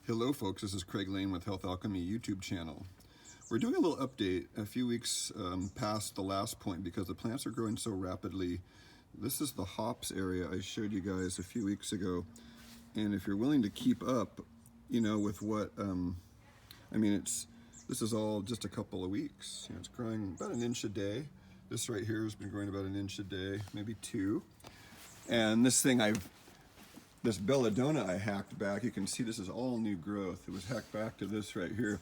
Hello folks, this is Craig Lane with Health Alchemy YouTube channel. We're doing a little update a few weeks past the last point because the plants are growing so rapidly. This is the hops area I showed you guys a few weeks ago. And if you're willing to keep up, you know, with what, this is all just a couple of weeks. You know, it's growing about an inch a day. This right here has been growing about an inch a day, maybe two. And this belladonna I hacked back, you can see this is all new growth. It was hacked back to this right here,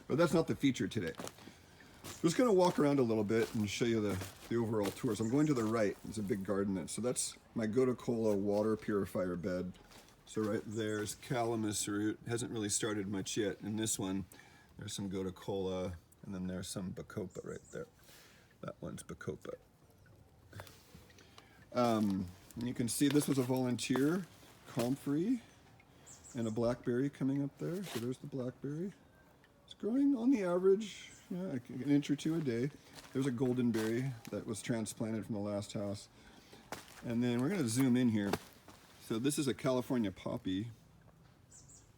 but that's not the feature today. I'm just gonna walk around a little bit and show you the overall tour. So I'm going to the right, there's a big garden there. So that's my Gotocola water purifier bed. So right there's calamus root, hasn't really started much yet. In this one, there's some Gotocola, and then there's some bacopa right there. That one's bacopa. And you can see this was a volunteer comfrey and a blackberry coming up there. So there's the blackberry. It's growing on the average, an inch or two a day. There's a goldenberry that was transplanted from the last house. And then we're gonna zoom in here. So this is a California poppy.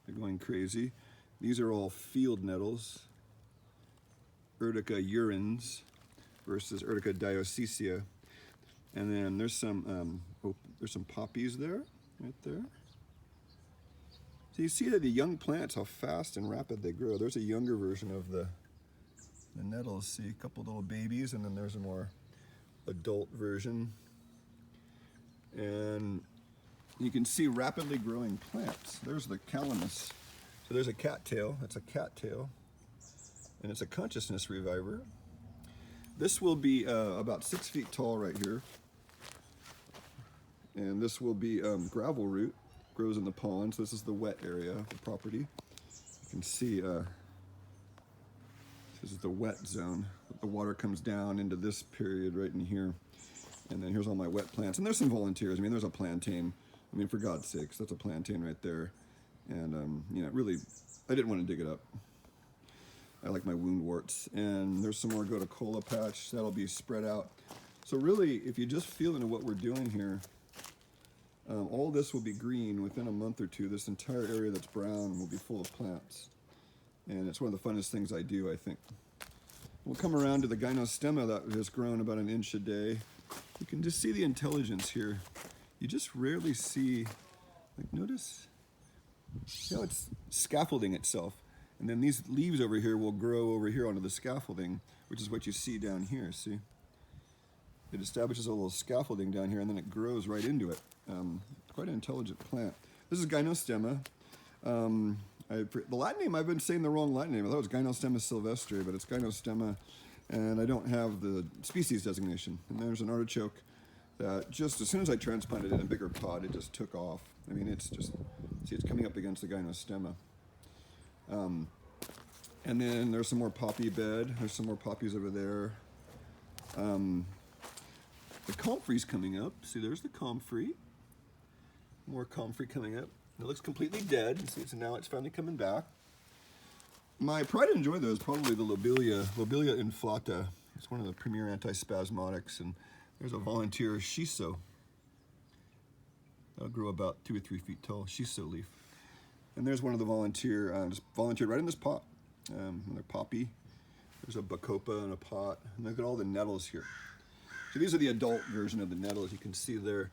They're going crazy. These are all field nettles. Urtica urens versus Urtica dioecesia. And then there's some poppies there. Right there. So you see that the young plants, how fast and rapid they grow. There's a younger version of the nettles. See a couple little babies, and then there's a more adult version. And you can see rapidly growing plants. There's the calamus. So there's a cattail. That's a cattail. And it's a consciousness reviver. This will be about 6 feet tall right here. And this will be gravel root, grows in the pond. So this is the wet area of the property. You can see this is the wet zone. The water comes down into this period right in here. And then here's all my wet plants. And there's some volunteers. I mean, there's a plantain. I mean, for God's sakes, that's a plantain right there. And, really, I didn't want to dig it up. I like my wound warts. And there's some more Gotocola patch. That'll be spread out. So really, if you just feel into what we're doing here, all this will be green within a month or two. This entire area that's brown will be full of plants. And it's one of the funnest things I do, I think. We'll come around to the Gynostemma that has grown about an inch a day. You can just see the intelligence here. You just rarely see, like notice, it's scaffolding itself. And then these leaves over here will grow over here onto the scaffolding, which is what you see down here, see? It establishes a little scaffolding down here and then it grows right into it. Quite an intelligent plant. This is Gynostemma. The Latin name, I've been saying the wrong Latin name. I thought it was Gynostemma sylvestre, but it's Gynostemma, and I don't have the species designation. And there's an artichoke that just as soon as I transplanted it in a bigger pot, it just took off. I mean, it's just, see, it's coming up against the Gynostemma. And then there's some more poppy bed. There's some more poppies over there. The comfrey's coming up. See, there's the comfrey. More comfrey coming up. It looks completely dead. See, so now it's finally coming back. My pride and joy, though, is probably the lobelia inflata. It's one of the premier antispasmodics, and there's a volunteer shiso. That'll grow about 2 or 3 feet tall, shiso leaf. And there's one of the just volunteered right in this pot. Another poppy. There's a bacopa in a pot. And look at all the nettles here. So these are the adult version of the nettles. You can see they're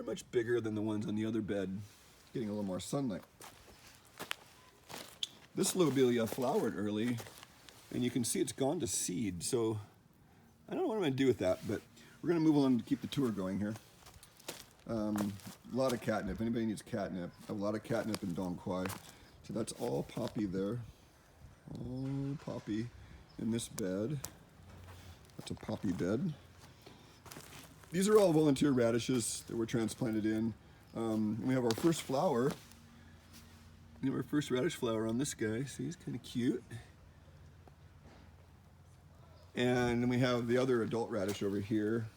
much bigger than the ones on the other bed, getting a little more sunlight. This lobelia flowered early, and you can see it's gone to seed. So I don't know what I'm going to do with that, but we're going to move along to keep the tour going here. A lot of catnip. Anybody needs catnip? A lot of catnip in Dong Quai. So that's all poppy there. All poppy in this bed. That's a poppy bed. These are all volunteer radishes that were transplanted in. And we have our first flower. We have our first radish flower on this guy. See, he's kind of cute. And then we have the other adult radish over here.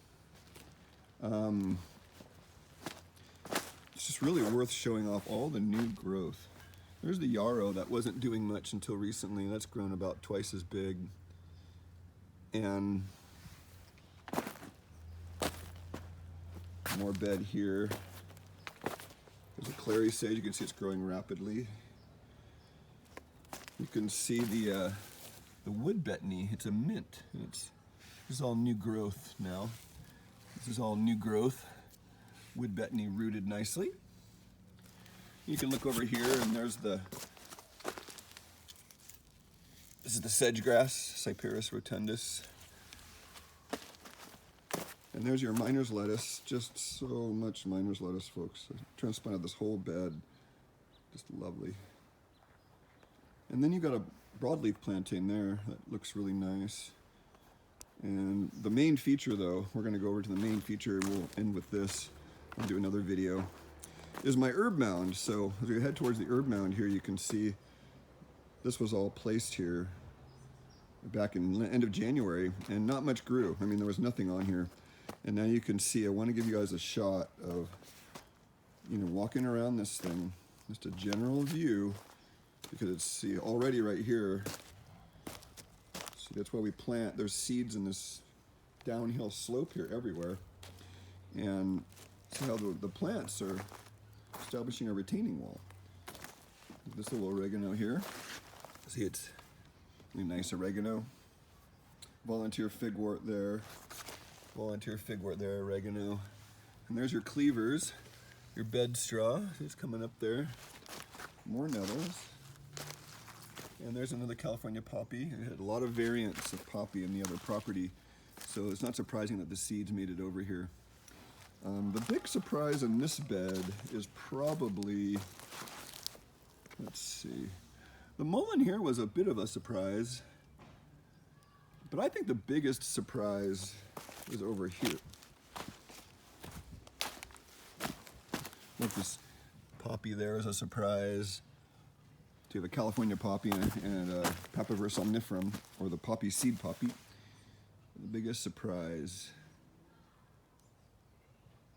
It's just really worth showing off all the new growth. There's the yarrow that wasn't doing much until recently. That's grown about twice as big. And more bed here. There's a clary sage. You can see it's growing rapidly. you can see the wood bettany. It's a mint. And this is all new growth now. This is all new growth. Wood bettany rooted nicely. You can look over here and this is the sedge grass, Cyperus rotundus. And there's your miner's lettuce, just so much miner's lettuce, folks. I transplanted this whole bed, just lovely. And then you got a broadleaf plantain there that looks really nice. And the main feature though, we're gonna go over to the main feature, we'll end with this, I'll do another video, is my herb mound. So as we head towards the herb mound here, you can see this was all placed here back in the end of January, and not much grew. I mean, there was nothing on here. And now you can see, I want to give you guys a shot of, walking around this thing, just a general view, because it's, see, already right here, see, that's why we plant, there's seeds in this downhill slope here everywhere. And see how the plants are establishing a retaining wall. This little oregano here, see, it's really nice oregano. Volunteer figwort there. Volunteer figwort there, oregano. And there's your cleavers, your bed straw. It's coming up there. More nettles. And there's another California poppy. It had a lot of variants of poppy in the other property, so it's not surprising that the seeds made it over here. The big surprise in this bed is probably, let's see, the mullein here was a bit of a surprise, but I think the biggest surprise is over here. Look, this poppy there is a surprise. To the California poppy and Papaver somniferum, or the poppy seed poppy. The biggest surprise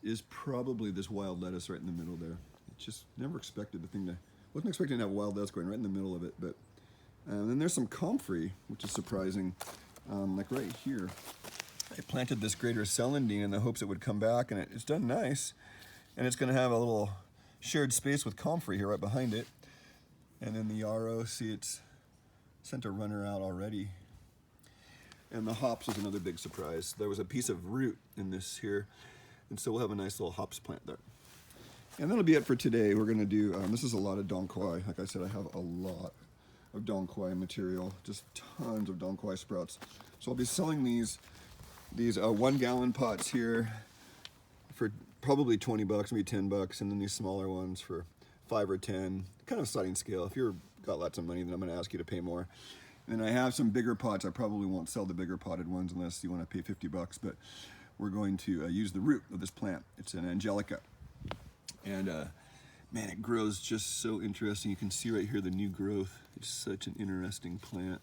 is probably this wild lettuce right in the middle there. Just never expected the thing to, wasn't expecting to have wild lettuce going right in the middle of it, but and then there's some comfrey, which is surprising, like right here. I planted this greater celandine in the hopes it would come back, and it's done nice, and it's going to have a little shared space with comfrey here right behind it. And then the yarrow, see, it's sent a runner out already. And the hops was another big surprise. There was a piece of root in this here, and so we'll have a nice little hops plant there. And that'll be it for today. We're gonna do, this is a lot of donquai. Like I said, I have a lot of donquai material, just tons of donquai sprouts. So I'll be selling these 1 gallon pots here for probably 20 bucks, maybe 10 bucks, and then these smaller ones for 5 or 10, kind of sliding scale. If you've got lots of money, then I'm going to ask you to pay more. And I have some bigger pots. I probably won't sell the bigger potted ones unless you want to pay 50 bucks, but we're going to use the root of this plant. It's an angelica. And man, it grows just so interesting. You can see right here the new growth. It's such an interesting plant,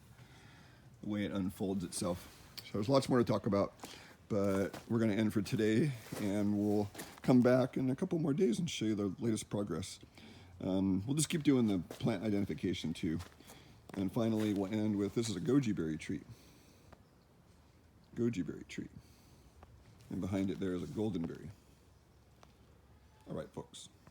the way it unfolds itself. So there's lots more to talk about, but we're going to end for today, and we'll come back in a couple more days and show you the latest progress. We'll just keep doing the plant identification too. And finally, we'll end with, this is a goji berry tree. Goji berry tree. And behind it there is a goldenberry. All right, folks.